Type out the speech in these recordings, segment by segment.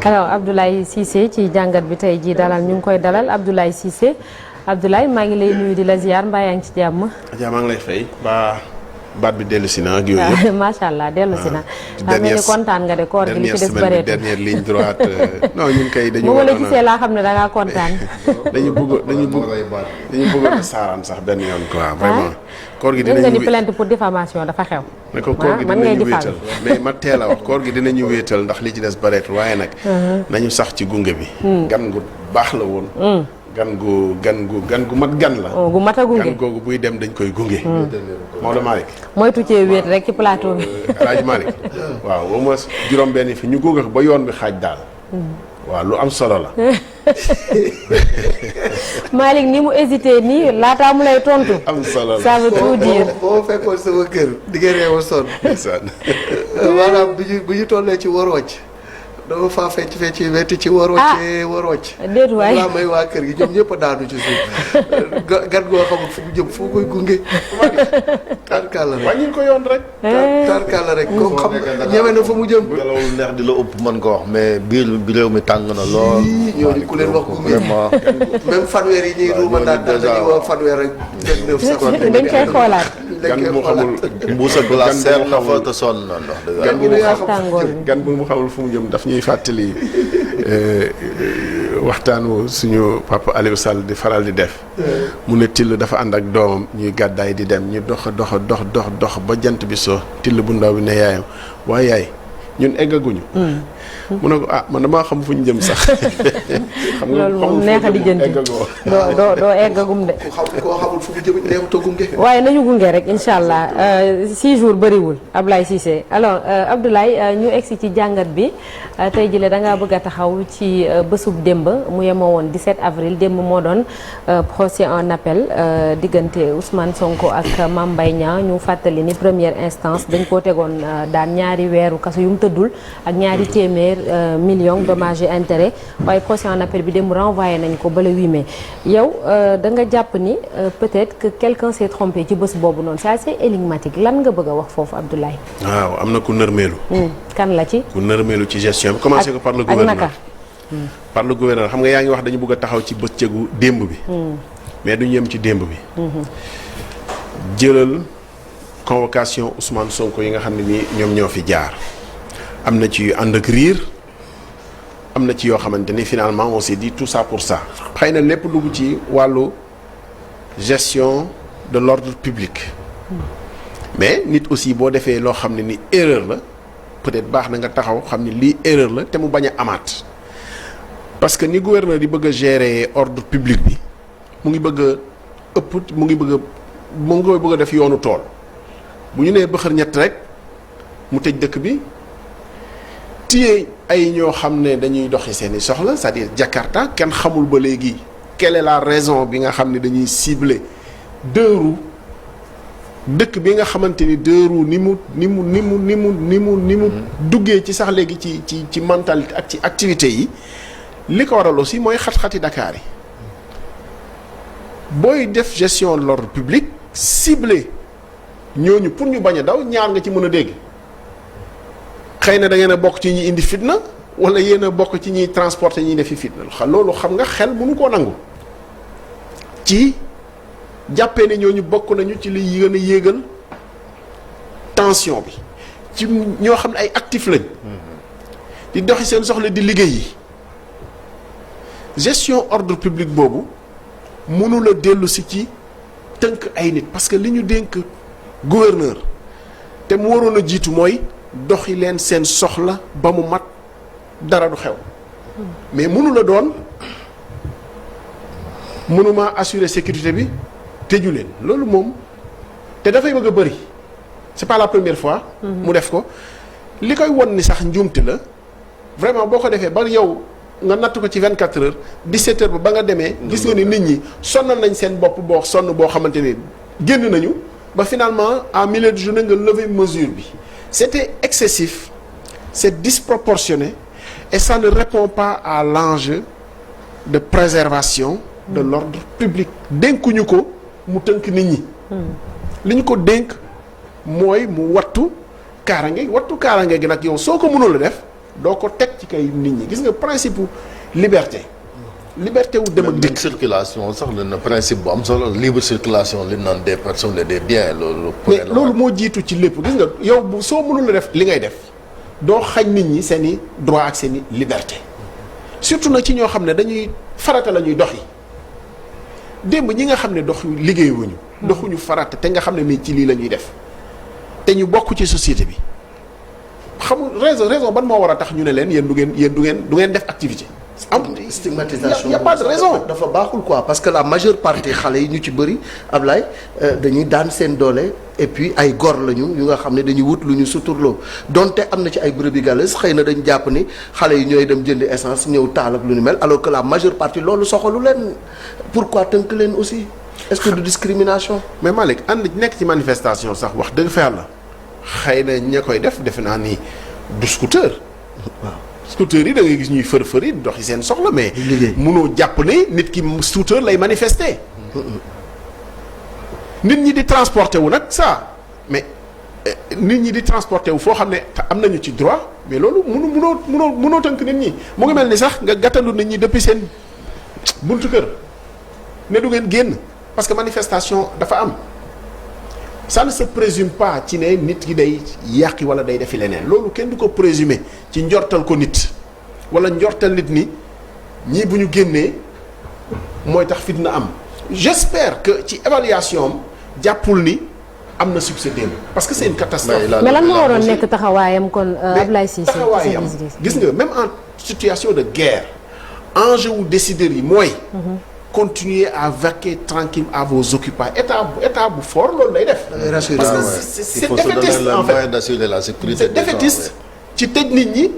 alors Abdoulaye Cissé ci jàngat bi tey jii dalal ñu ngi koy dalal Abdoulaye Cissé Abdoulaye maa ngi lay nuyu di la ziar mbaa yaa ngi ci jàmm. Adja maa ngi lay fay ba baat bi dellu si na ak yooyu yëpp. macha allah dellu si na. xam nga ni kontaan nga de koor gi li ci des bëreetul dernière ligne droite non ñun kay dañu. bu ma la gisee laa xam ne da ngaa kontaan. dañu bëgg a saaraan sax benn yoon quoi vraiment. koor gi dinañu nga ni plainte pour diffamation dafa xew. ne ko koor gi dinañu wéetal mais ma teel a wax koor gi dinañu wéetal ndax li ci des bëreetul waaye nag. nañu sax ci gunge bi. gan gu baax la woon. gan gu mat gan la. gu mat a gunge gan googu buy dem dañ koy gunge. Maodo Malick. moytu cee wéet rek ci plateau bi. El Hadj Malick waaw au moins juróom-benn fi ñu gunge ba yoon bi xaaj daal. waaw lu am solo la. Malick ni mu hésité nii laataa mu lay tontu. am solo la ça veut tout dire. boo fekkoon sama kër di nga réew a sonn. maanaam bu ñu tollee ci war wàcc dama faa fecc yu metti ci war wàcc. déet waay laa may waa kër gi ñoom ñëpp a daanu ci suuf gan goo xamul fu mu jëm fu koy gunge. tarkalla rek wàññil ko yoon rek. tarkalla rek comme xam ñeme na fa mu jëm. ngelaw lu neex di la ëpp mën ko wax mais biir bi réew mi tàng na lool. ñooñu ku leen wax gunge vraiment. même fanweer yi ñuy ruuma daan dañuy wax fanweer ak 29 secondes. dañ koy xoolaat. gan bu mu xamul mbuus ak glace seer na fa te sonn na ndox dëgg gan bu mu xamul fu mu jëm daf ñuy fàttali waxtaanu suñu papa Aliou Sall di faral di def. mu ne till dafa ànd ak doomam ñuy gàddaay di dem ñu dox ba jant bi so till bu ndaw bi ne yaayam waaye yaay ñun eggaguñu. mu ne ko man damaa xam fu ñu jëm sax. xam nga loolu moom neex a di jënd doo eggagum de. koo xamul fu mu jëm neexut a gunge. waaye nañu gunge rek incha allah 6 jours bëriwul Abdoulaye Cissé alors Abdoulaye ñu egsi ci jàngat bi tey jii da ngaa bëgg a taxaw ci bésub démb mu yemoo woon 17 avril démb moo doon procès en appel diggante Ousmane Sonko ak Mame Mbaye Niang ñu fàttali ni première instance dañ koo tegoon daan ñaari weeru kaso yu mu tëddul ak ñaari téeméer millions dommages et intérêts waaye procès en appel bi démb renvoyé nañ ko ba le 8 mai yow da nga jàpp ni peut-être que quelqu'un s'est trompé ci bés boobu noonu c'est assez énigmatique lan nga bëgg a wax foofu Abdoulaye. waaw am na ku nërmeelu. kan la ci. ku nërmeelu ci gestion bi commencé ko par le gouvernement par le gouvernement xam nga yaa ngi wax dañu bëgg a taxaw ci bëccëgu démb bi. mais duñu yem ci démb bi. jëlal convocation Ousmane Sonko yi nga xam ne nii ñoom ñoo fi jaar. am na ci yu ànd ak riir am na ci yoo xamante ni finalement on s'est dit tout ça pour ça xëy na lépp dugg ci wàllu gestion de l'ordre public mais nit aussi boo defee loo xam ne ni erreur la peut-être baax na nga taxaw xam ne lii erreur la te mu bañ a amaat parce que ni gouverneur di bëgg a gérer ordre public bi mu ngi bëgg a ëpp mu ngi bëgg a def yoonu tool bu ñu nee bëxër ñett rek mu tëj dëkk bi téye ay ñoo xam ne dañuy doxi seeni soxla c'est-à-dire Jakarta kenn xamul ba léegi quelle est la raison bi nga xam ne dañuy cibler deux roues dëkk bi nga xamante ni deux roues ni mu duggee ci sax léegi ci mentalité ak ci activités yi li ko waral aussi mooy xat-xati Dakar yi booy def gestion de l'ordre public ciblé ñooñu pour ñu bañ a daw ñaar nga ci mën a dégg xëy na da ngeen a bokk ci ñi indi fitna wala yéen a bokk ci ñiy transporter ñi defi fitna loolu xam nga xel mënu koo nangu ci jàppee ne ñooñu bokk nañu ci li gën a yéegal tension bi ci ñoo xam ne ay actifs lañ di doxi seen soxla di liggéey yi gestion ordre public boobu mënula dellu si ci tënk ay nit parce que li ñu dénk gouverneur te mu waroon a jiitu mooy doxi leen seen soxla ba mu mat dara du xew mais mënula doon mënuma assurer sécurité bi tëju leen loolu moom te dafay bëgg a bëri c'est pas la première fois mu def ko li koy won ni sax njuumte la vraiment boo ko defee ba yow nga natt ko ci 24 heures 17 heures ba nga demee gis nga ni nit ñi sonnal nañ seen bopp boo xamante ni génn nañu ba finalement en milieu de journée nga lever mesure bi c'était excessif c'est disproportionné et ça ne répond pas à l'enjeu de préservation de l'ordre public dénkuñu ko mu tënk nit ñi li ñu ko dénk mooy mu wattu kaarange gi nag yow soo ko mënul a def doo ko teg ci kay nit ñi gis nga principe liberté wu dem ak dikk circulation sax la na principe bu am solo libre circulation li naan des personnes et des biens loolu. mais loolu moo jiitu ci lépp gis nga yow bu soo mënul a def li ngay def doo xañ nit ñi seen i droit ak seen i liberté surtout nag ci ñoo xam ne dañuy farata la ñuy doxi démb ñi nga xam ne liggéeyuñu doxuñu farata te nga xam ne nii ci lii la ñuy def te ñu bokk ci société bi xamul raison ban moo war a tax ñu ne leen yéen du ngeen def activité. stigmatisation y a pas de raison dafa baaxul quoi parce que la majeure partie xale yi ñu ci bëri Ablaye dañuy daan seen doole et puis ay gor lañu yu nga xam ne dañuy wut lu ñu suturloo donte am na ci ay brebis galeuses xëy na dañ jàpp ni xale yi ñooy dem jëndi essence ñëw taal ak lu ni mel alors que la majeure partie loolu soxalu leen pourquoi tënk leen aussi est-ce que du discrimination. mais Malick nekk ci manifestation sax wax dëgg fa yàlla xëy na ña koy def defe naa ni du scooter waaw. scooter yi da ngay gis ñuy fër yi doxi seen soxla mais munoo jàpp ne nit ki scooter lay manifester nit ñi di transporter wu nag ça mais nit ñi di transporter wu foo xam ne am nañu ci droit mais loolu munoo tënk nit ñi mu ngi mel ni sax nga gàttandu nit ñi depuis seen buntu kër ne du ngeen génn parce que manifestation dafa am ça ne se présume pas ci ne nit ki day yàqi wala day defi leneen loolu kenn du ko présumer ci njortal ko nit wala njortal nit ni ñii bu ñu génnee mooy tax fitna am j'espère que ci évaluation am jàppul ni am na succès démb parce que c'est une catastrophe. mais lan moo waroon nekk taxawaayam kon Ablaye Cissé taxawaayam gis nga même en situation de guerre enjeu wu décideurs yi mooy continuer à vaquer tranquille à vos occupants état bu fort loolu lay def. parce que c'est défaitiste en fait d'assurer la sécurité. c'est défaitiste ci tëj nit ñi.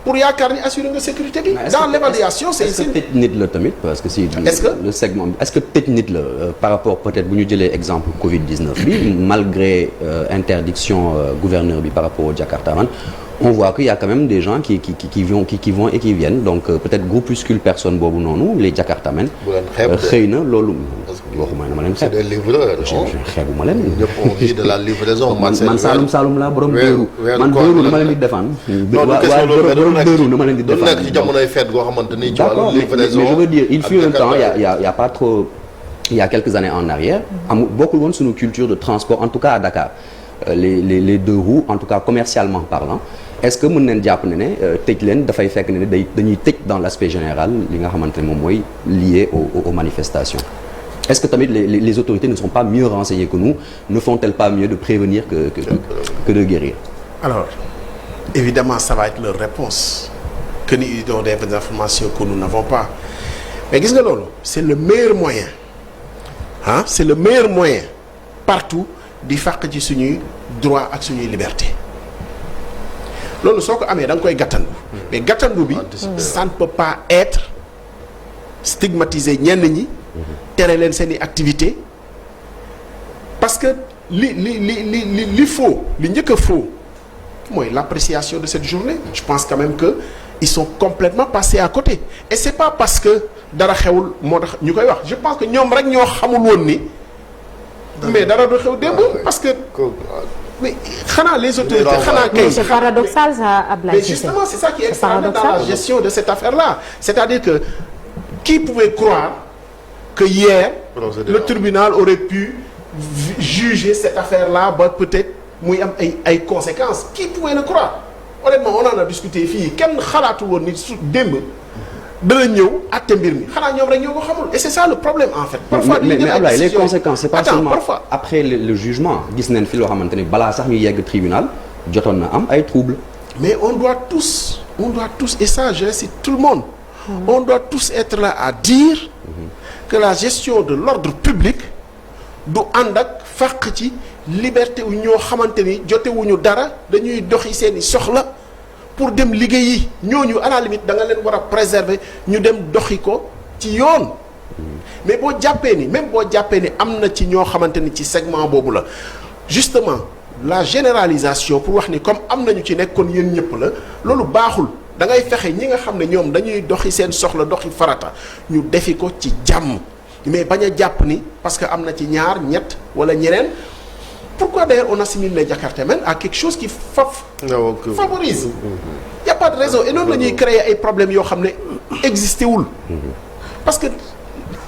pour yaakaar ni assurer nga sécurité bi. dans l'évaluation c'est est-ce que tëj nit la tamit parce que si. le segment est-ce que tëj nit la par rapport peut-être bu ñu jëlee exemple Covid-19 bi malgré interdiction gouverneur bi par rapport au Jakartaman. On voit qu'il y a quand même des gens qui vont et qui viennent donc peut-être groupuscule personne boobu noonu les Jakartamen. xëy na loolu. waxuma dama leen xeeb. c'est des livreurs. xeebuma leen. ñëpp on vit de la livraison. man Saalum laa borom dëru. man dëru dama leen di défendre. borom dëru dama leen di défendre. nekk ci jamonoy fête goo xamante ni ci wàllu livraison. mais je veux dire il fut un temps y a pas trop il y a quelques années en arrière. bokkul woon suñu culture de transport en tout cas à Dakar les deux roues en tout cas commercialement parlant. est-ce que mën nañ jàpp ne tëj leen dafay fekk ne dañuy tëj dans l'aspect général li nga xamante ne moom mooy lié aux manifestations est-ce que tamit les autorités ne sont pas mieux renseignées que nous ne font-elles pas mieux de prévenir que de guérir. Alors évidemment ça va être leur réponse que ils ont des informations que nous n'avons pas mais gis nga loolu c'est le meilleur moyen c'est le meilleur moyen partout di fàq ci suñuy droit ak suñuy liberté loolu soo ko amee da nga koy gàttandu mais gàttandu bi ça ne peut pas être stigmatiser ñenn ñi tere leen seeni activité parce que li faux li njëkk a faux mooy l'appréciation de cette journée je pense quand même que ils sont complètement passés à côté et c'est pas parce que dara xewul moo tax ñu koy wax je pense que ñoom rek ñoo xamul woon ni mais dara du xew démb parce que mais xanaa les autorités xanaa kay. c'est paradoxal ça Ablaye mais justement c'est ça qui est extraordinaire dans la gestion de cette affaire-là c'est-à-dire que qui pouvait croire que hier le tribunal aurait pu juger cette affaire-là ba peut-être muy am ay conséquences qui pouvait le croire honnêtement on en a discuté fii kenn xalaatu woon ni su démb dana ñëw àtte mbir mi xanaa ñoom rek ñoo ko xamul et c'est ça le problème en fait. parfois mais Ablaye les conséquences c'est pas seulement parfois après le jugement gis nañ fi loo xamante ni balaa sax ñu yegg tribunal jotoon na am ay troubles. mais on doit tous et ça j'incite tout le monde. on doit tous être là à dire que la gestion de l'ordre public du ànd ak fàq ci liberté wu ñoo xamante ni jotewuñu dara dañuy doxi seeni soxla. pour dem liggéeyi ñooñu à la limite da nga leen war a préserver ñu dem doxi ko ci yoon mais boo jàppee ni même boo jàppee ni am na ci ñoo xamante ni ci segment boobu la justement la généralisation pour wax ni comme am nañu ci nekk kon yéen ñëpp la loolu baaxul da ngay fexe ñi nga xam ne ñoom dañuy doxi seen soxla doxi farata ñu defi ko ci jàmm mais bañ a jàpp ni parce que am na ci ñaar ñett wala ñeneen. Pourquoi d'ailleurs on assimile les Jakartamen à quelque chose qui favorise? Il y a pas de raison et noonu la ñuy créer ay problèmes yoo xam ne existé wul. parce que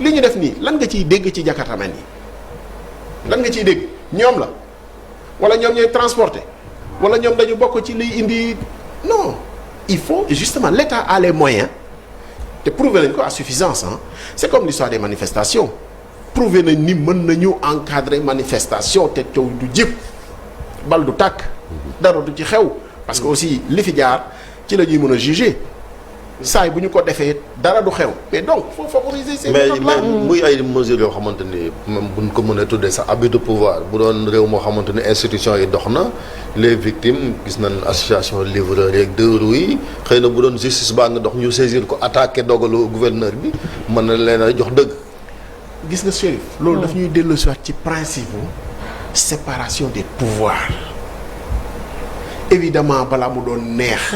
li ñu def nii lan nga ciy dégg ci jakartaman yi lan nga ciy dégg ñoom la wala ñoom ñooy transporter wala ñoom dañu bokk ci liy indi non il faut justement l'État a les moyens te prouver nañ ko à suffisance ah c'est comme l'histoire des manifestations prouver nañ ni mën nañu encadrer manifestation te coow du jib bal du tàkk dara du ci xew parce que aussi li fi jaar ci la ñuy mën a juger saa yi bu ñu ko defee dara du xew mais donc faut favoriser ces mais méthodes là. muy ay mesures yoo xamante ni même buñ ko mënee tuddee sax abus de pouvoir bu doon réew moo xamante ni institution yi dox na les victimes gis nañ association livreurs yeeg deux roues yi xëy na bu doon justice baa nga dox ñu saisir ko attaqué dogalu gouverneur bi mën na leen a jox dëgg. gis nga Chérif loolu daf ñuy dellu si waat ci principe séparation des pouvoirs évidemment balaa mu doon neex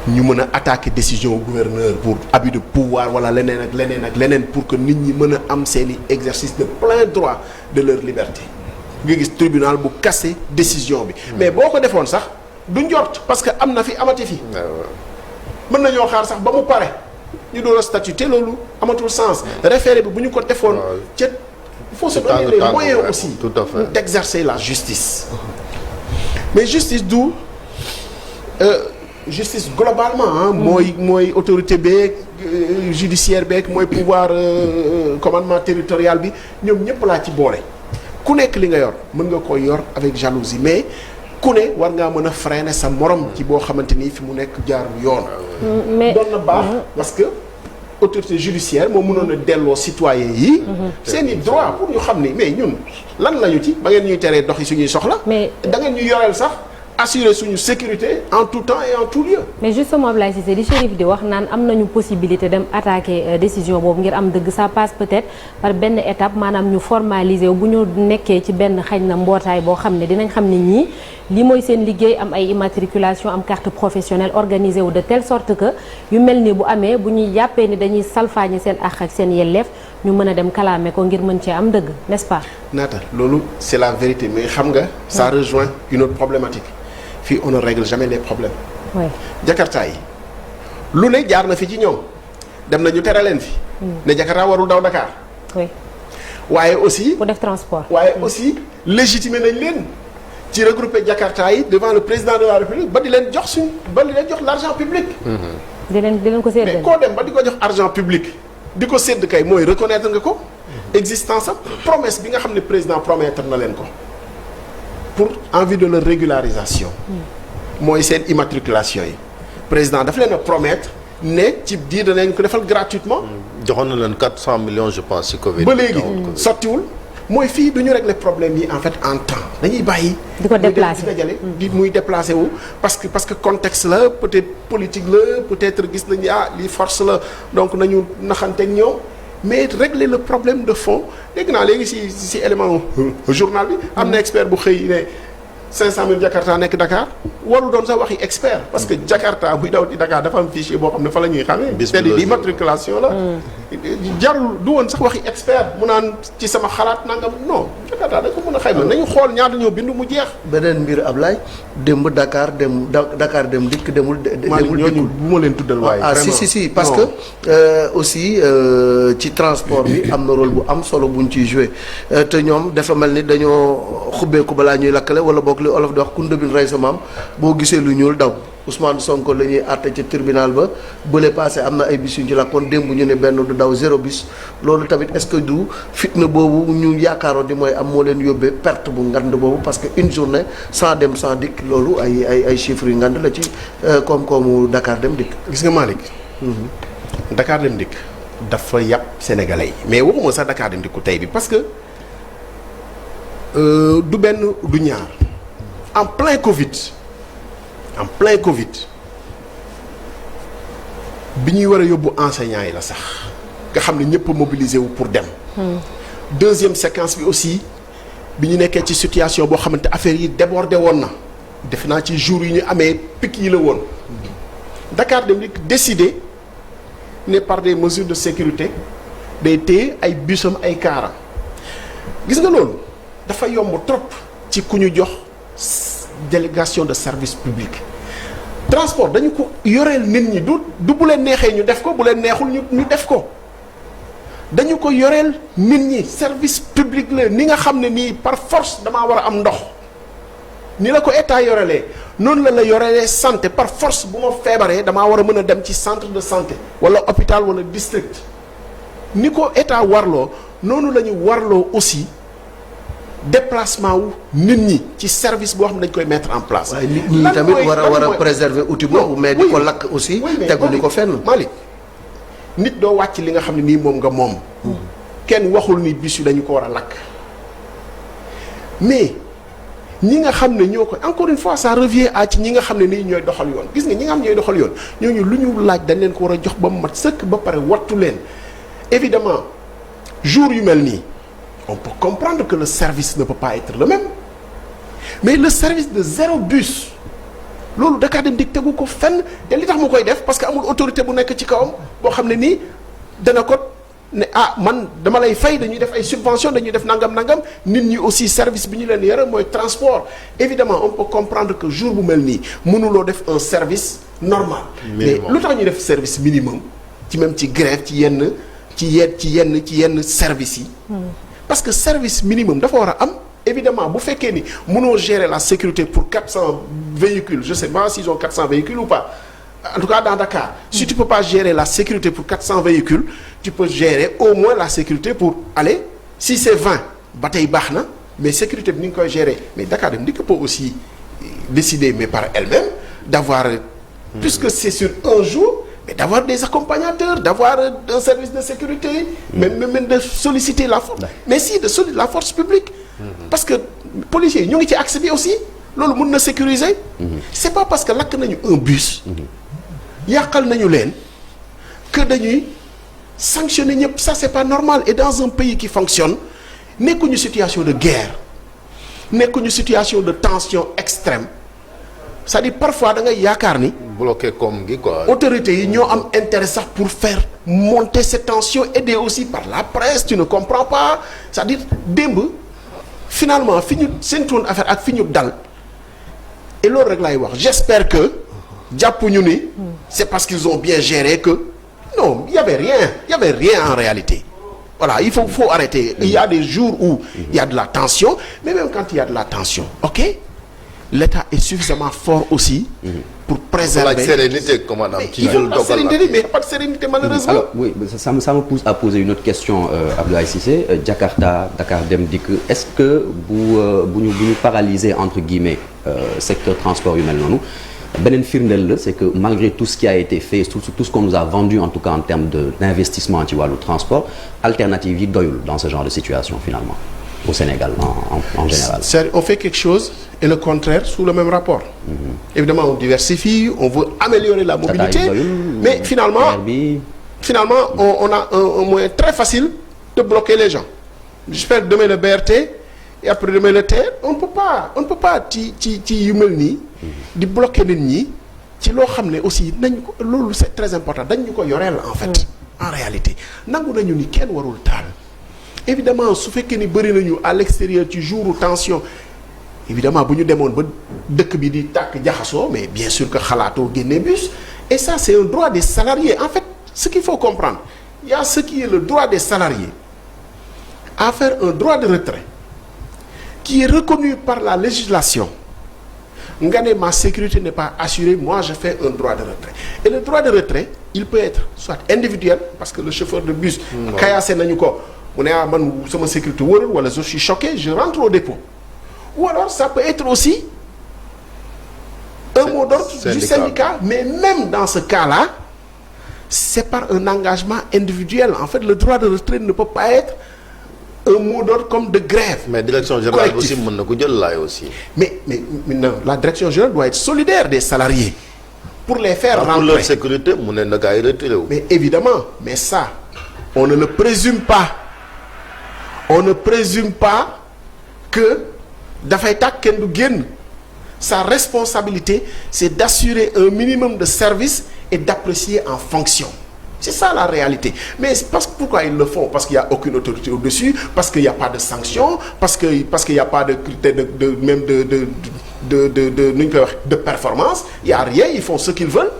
ñu mën a attaquer décision gouverneur pour abus de pouvoir wala leneen ak leneen ak leneen pour que nit ñi mën a am seeni exercice de plein droit de leur liberté nga gis tribunal bu casser décision bi mais boo ko defoon sax du njort parce que am na fi amati fi mën nañoo xaar sax ba mu pare ñu doon a statuer loolu amatul sens référé bi bu ñu ko defoon ca il faut se donner les moyens aussi tout à fait d'exercer la justice mais justice du justice globalement ah mooy autorité beeg judiciaire beeg mooy pouvoir commandement territorial bi ñoom ñëpp laa ci boole ku nekk li nga yor mën nga ko yor avec jalousie mais ku ne war ngaa mën a freiner sa morom ci boo xamante ni fi mu nekk jaarul yoon. mais doon na baax parce que autorité judiciaire moo mënoon a delloo citoyen yi. seen i droit pour ñu xam ni mais ñun lan lañu ci ba ngeen ñuy teree doxi suñuy soxla. mais da ngeen ñu yoreel sax. assurer suñu sécurité en tout temps et en tout lieu. mais justement Ablaye Cissé li Chérif di wax naan am nañu possibilité dem attaquer décision boobu ngir am dëgg ça passe peut-être par benn étape maanaam ñu formaliser wu bu ñu nekkee ci benn xañ na mbootaay boo xam ne dinañ xam ne ñii li mooy seen liggéey am ay immatriculation am carte professionnelle organisée wu de telle sorte que yu mel ni bu amee bu ñuy jàppee ni dañuy salfaañi seen àq ak seen yelleef ñu mën a dem kalaame ko ngir mën cee am dëgg n'est-ce pas. naata loolu c'est la vérité mais xam nga. ça rejoint une autre problématique. fii on ne règle jamais les problèmes. oui Jakarta yi lu ne jaar na fi ci ñoom dem nañu tere leen fi. ne Jakarta warul daw Dakar. oui waaye aussi. pour def transport. waaye aussi légitimer nañ leen ci regrouper Jakarta yi devant le président de la République ba di leen jox l'argent public. di leen ko séddale mais koo dem ba di ko jox argent public di ko sédd kay mooy reconnaître nga ko. existence am promesse bi nga xam ne président promettre na leen ko. pour en vue de leur régularisation mooy seen immatriculation yi président daf leen a promettre ne ci diir danañ ko defal gratuitement. joxoon na leen 400 millions je pense ci Covid. ba léegi sottiwul mooy fii du ñu régler problème yi en fait en temps dañuy bàyyi. di ko déplacer di dajale di muy déplacer wu parce que contexte la peut-être politique la peut-être gis nañu lii force la donc nañu naxanteeg ñoom. mais régler le problème de fond dégg naa léegi ci élément journal bi am na expert bu xëy ne 500 000 Jakarta nekk Dakar waru doon sax waxi expert parce que Jakarta buy daw di Dakar dafa am fichier boo xam ne fa la ñuy xamee c'est-à-dire immatriculation la jarul du woon sax waxi expert mu naan ci sama xalaat nangam non Jakarta dañ ko mën a xayma nañu xool ñaata ñoo bindu mu jeex beneen mbir Ablaye démb Dakar dem dikk demul ñooñu bu ma leen tuddal waaye si parce que aussi ci transport bi am na rôle bu am solo buñ ciy joué te ñoom dafa mel ni dañoo xubbeeku balaa ñuy lakkale wala boog li olof di wax kun dëbin rey sa maam boo gisee lu ñuul daw Ousmane Sonko la ñuy àtte ci tribunal ba bële passé am na ay bis yu ñu ci lakkoon démb ñu ne benn du daw zéro bis loolu tamit est-ce que du fitna boobu ñu yaakaaroon di mooy am moo leen yóbbee perte bu ngand boobu parce que une journée sans dem sans dikk loolu ay chiffres yu ngand la ci koom-koomu Dakar dem dikk. gis nga Malick. Dakar dem dikk dafa yàpp sénégalais yi mais waxuma sax Dakar dem dikku tey bi parce que du benn du ñaar en plein Covid bi ñuy war a yóbbu enseignants yi la sax nga xam ne ñëpp mobilisé wu pour dem. deuxième séquence bi aussi bi ñu nekkee ci situation boo xamante affaire yi débordé woon na def naa ci jour yi ñu amee pic yi la woon Dakar dem dikk décidé ne par des mesures de sécurité day téye ay busam ay kaaram gis nga loolu dafa yomb trop ci ku ñu jox délégation de service public transport dañu ko yoreel nit ñi du bu leen neexee ñu def ko bu leen neexul ñu def ko dañu ko yoreel nit ñi service public la ni nga xam ne nii par force damaa war a am ndox ni la ko état yorelee noonu la yorelee santé par force bu ma feebaree damaa war a mën a dem ci centre de santé wala hôpital wala district ni ko état warloo noonu la ñu warloo aussi déplacement wu nit ñi ci service boo xam ne dañ koy mettre en place. waaye nit ñi tamit war a préserver outil boobu mais di ko lakk aussi teguñu ko fenn. Malick nit doo wàcc li nga xam ne nii moom nga moom. kenn waxul ni bis yu dañu ko war a lakk mais ñi nga xam ne ñoo ko encore une fois ça revient à ci ñi nga xam ne nii ñooy doxal yoon gis nga ñi nga xam ñooy doxal yoon ñooñu lu ñu laaj dañ leen ko war a jox ba mu mat sëkk ba pare wattu leen évidemment jour yu mel nii on peut comprendre que le service ne peut pas être le même mais le service de 0 bus loolu Dakar Dem Dikk tegu ko fenn te li tax mu koy def parce que amul autorité bu nekk ci kawam boo xam ne nii dana ko ne man dama lay fay dañuy def ay subventions dañuy def nangam nit ñi aussi service bi ñu leen yore mooy transport évidemment on peut comprendre que jour bu mel nii mënuloo def un service normal. mais lu tax ñuy def service minimum ci même ci grève ci yenn services yi. parce que service minimum dafa war a am évidemment bu fekkee ni mënoo gérer la sécurité pour 400 véhicules je sais pas s'ils ont 400 véhicules ou pas en tout cas dans Dakar si tu peux pas gérer la sécurité pour 400 véhicules tu peux gérer au moins la sécurité pour aller si c'est 20 ba tey baax na mais sécurité bi ni nga koy gérer mais Dakar Dem Dikk peut aussi décider mais par elle-même d'avoir puisque c'est sur un jour mais d'avoir des accompagnateurs, d'avoir un service de sécurité, même de solliciter la force. Mais si, de solliciter la force publique. Parce que policiers, nous avons accès aussi. Lolo moun na sécuriser. C'est pas parce que là que nous un bus, yakal nañu len que dañuy sanctionner ñep ça c'est pas normal et dans un pays qui fonctionne, nekkuñu situation de guerre, nekkuñu situation de tension extrême. C'est-à-dire parfois da ngay yaakaar ni bloqué comme gi quoi. autorités yi ñoo am intérêt sax pour faire monter cette tension aidé aussi par la presse tu ne comprends pas c'est-à-dire démb finalement fi ñu seentoon affaire ak fi ñu dal et loolu rek laay wax j'espère que jàppuñu ni c'est parce qu'ils ont bien géré que non il y avait rien en réalité voilà il faut arrêter il y a des jours où il y a de la tension mais même quand il y a de la tension ok l'État est suffisamment fort aussi pour préserver. La sérénité, commandant. Mais il n'y a pas de sérénité malheureusement. Alors oui, ça me pousse à poser une autre question Abdoulaye Cissé. Jakarta, Dakar Dem Dikk, est-ce que bu ñu paralyser entre guillemets secteur transport yu mel noonu beneen firndeel la c'est que malgré tout ce qui a été fait tout ce qu'on nous a vendu en tout cas en termes d'investissement ci wàllu transport alternative yi doyul dans ce genre de situation finalement au Sénégal en général. On fait quelque chose et le contraire sous le même rapport. Évidemment on diversifie on veut améliorer la mobilité mais finalement on a un moyen très facile de bloquer les gens. J'espère demain le BRT et après demain le TER on peut pas ci yu mel nii di bloquer nit ñi ci loo xam ne aussi nañ ko loolu c'est très important dañ ñu ko yoreel en fait en réalité nangu nañu ni kenn warul taal évidemment su fekkee ni bëri nañu à l'extérieur ci jouru tension évidemment bu ñu demoon ba dëkk bi di tàkk jaxasoo mais bien sûr que xalaatoo génne bus et ça c'est un droit des salariés en fait ce qu'il faut comprendre il y a ce qui est le droit des salariés à faire un droit de retrait qui est reconnu par la législation nga ne ma sécurité n'est pas assurée moi je fais un droit de retrait et le droit de retrait il peut être soit individuel parce que le chauffeur de bus kayaase nañu ko mu ne man sama sécurité wóorul wala je suis choqué je rentre au dépôt ou alors ça peut être aussi un mot d'ordre du syndicat mais même dans ce cas-là c'est par un engagement individuel en fait le droit de retrait ne peut pas être un mot d'ordre comme de grève. Mais direction générale aussi mën na ko jël laay aussi. Mais non, la direction générale doit être solidaire des salariés pour les faire rentrer. Pour leur sécurité mu ne na gars yi retiré wu. Mais évidemment mais ça on ne le présume pas que dafay tàkk kenn du génn sa responsabilité c'est d'assurer un minimum de service et d'apprécier en fonction. C'est ça la réalité. Mais pourquoi ils le font? Parce qu'il n'y a aucune autorité au-dessus, parce qu'il n'y a pas de sanction, parce qu'il n'y a pas de critère nu ñu koy wax de performance y a rien ils font ce qu'ils veulent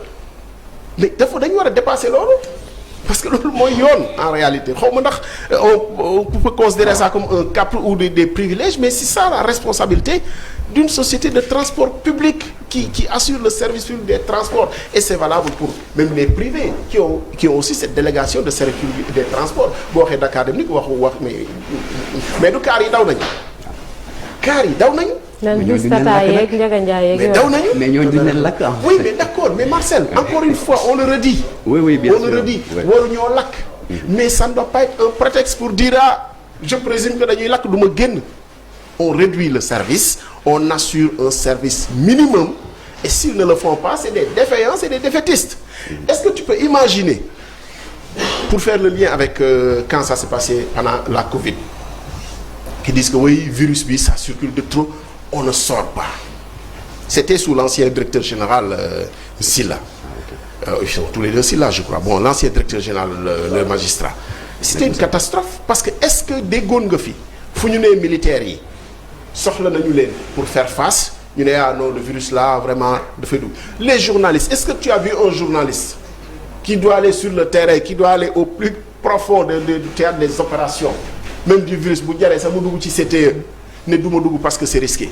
mais dañu war a dépasser loolu parce que loolu mooy yoon en réalité xaw ma ndax on peut considérer ça comme un cap ou des privilèges mais c'est ça la responsabilité d'une société de transport public qui assure le service public des transports et c'est valable pour même les privés qui ont aussi cette délégation de service public des transports boo waxee Dakar Dem Dikk wax mais du car yi daw nañu mais daw nañu. mais ñooñu duñ leen lakk oui mais d'accord mais Marcel encore une fois on le redit. oui bien sûr on le redit waruñoo lakk. mais ça ne doit pas être un prétexte pour dire je présume que dañuy lakk du ma génn. On réduit le service on assure un service minimum et s'ils ne le font pas c'est des défaillants c'est des défaitistes. Est-ce que tu peux imaginer pour faire le lien avec quand ça s'est passé pendant la Covid qui disent que oui virus bi ça circule de trop. On ne sort pas. C'était sous l'ancien directeur général Sylla. Ils sont tous les deux Sylla, je crois. Bon, l'ancien directeur général, le magistrat. C'était une catastrophe parce que est-ce que déggoon nga fi fu ñu nee militaires yi soxla nañu leen pour faire face ñu ne non le virus là vraiment dafay dugg. Les journalistes, est-ce que tu as vu un journaliste qui doit aller sur le terrain, qui doit aller au plus profond du théâtre des opérations, même du virus bu jaree sax mu dugg ci CTE. ne duma dugg parce que c'est risqué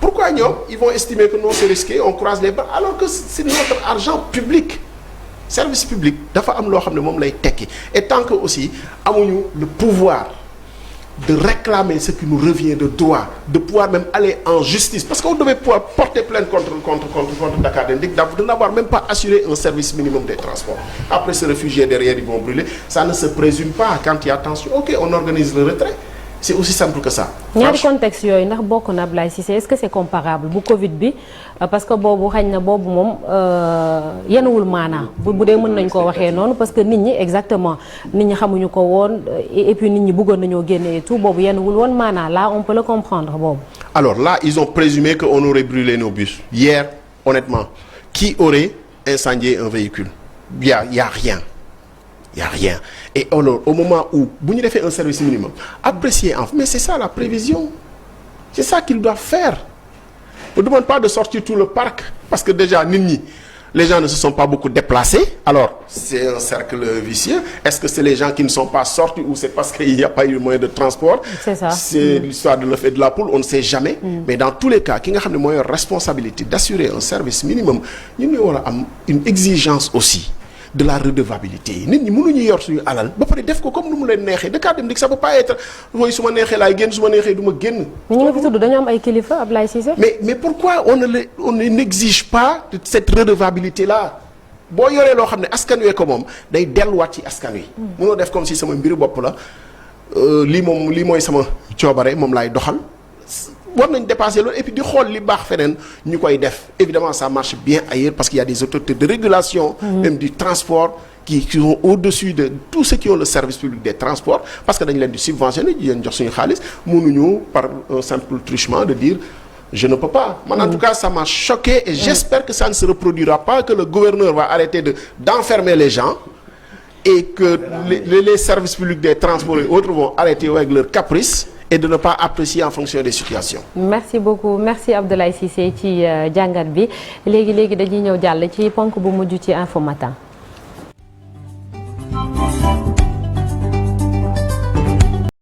pourquoi ñoom ils vont estimer que non c'est risqué on croise les bras alors que c'est notre argent public service public dafa am loo xam ne moom lay tekki et tant que aussi amuñu le pouvoir de réclamer ce qui nous revient de droit de pouvoir même aller en justice parce qu'on devait pouvoir porter plainte contre Dakar Dem Dikk de n'avoir même pas assuré un service minimum des transports après se réfugier derrière ils vont brûler ça ne se présume pas quand il y a tension ok on organise le retrait c'est aussi simple que ça. ñaari contexte yooyu ndax bokk na Ablaye Cissé est-ce que c'est comparable bu Covid bi parce que boobu xañ na boobu moom yenuwul maanaa bu dee mën nañ koo waxee noonu parce que nit ñi exactement nit ñi xamuñu ko woon et puis nit ñi bëggoon nañoo génne et tout boobu yenuwul woon maanaa là on peut le comprendre boobu. Alors là ils ont présumé que on aurait brûlé nos bus hier honnêtement qui aurait incendié un véhicule il y a rien. Il y a rien et alors au moment où bu ñu defee un service minimum apprécier mais c'est ça la prévision c'est ça qu'ils doivent faire on ne demande pas de sortir tout le parc parce que déjà nit ñi les gens ne se sont pas beaucoup déplacés alors c'est un cercle vicieux est-ce que c'est les gens qui ne sont pas sortis ou c'est parce qu'il n'y a pas eu moyen de transport c'est ça c'est l'histoire de l'œuf et de la poule on ne sait jamais mais dans tous les cas ki nga xam ne mooy responsabilité d'assurer un service minimum ñu ngi war a am une exigence aussi de la redevabilité nit ñi mënuñu yor suñu alal ba pare def ko comme nu mu leen neexee Dakar Dem Dikk ça peut pas être mooy su ma neexee laay génn su ma neexee du ma génn. ñu ngi fi tudd dañoo am ay kilifa Ablaye Cissé. mais pourquoi on n'exige pas cette redevabilité là boo yoree loo xam ne askan wee ko moom day delluwaat ci askan wi. mënoo def comme si sama mbiru bopp la lii mooy sama coobare moom laay doxal. war nañ dépasser loolu et puis di xool li baax feneen ñu koy def évidemment ça marche bien ailleurs parce qu'il y a des autorités de régulation même du transport qui sont au-dessus de tous ceux qui ont le service public des transports parce que dañ leen di subventionner di leen jox suñu xaalis mënuñu par un simple truchement de dire je ne peux pas man en tout cas ça m'a choqué et j'espère que ça ne se reproduira pas que le gouverneur va arrêter d'enfermer les gens et que les services publics des transports et autres vont arrêter avec leurs caprices et de ne pas apprécier en fonction des situations. Merci beaucoup merci Abdoulaye Cissé ci jàngat bi léegi dañuy ñëw jàll ci ponk bu mujj ci Infos Matin.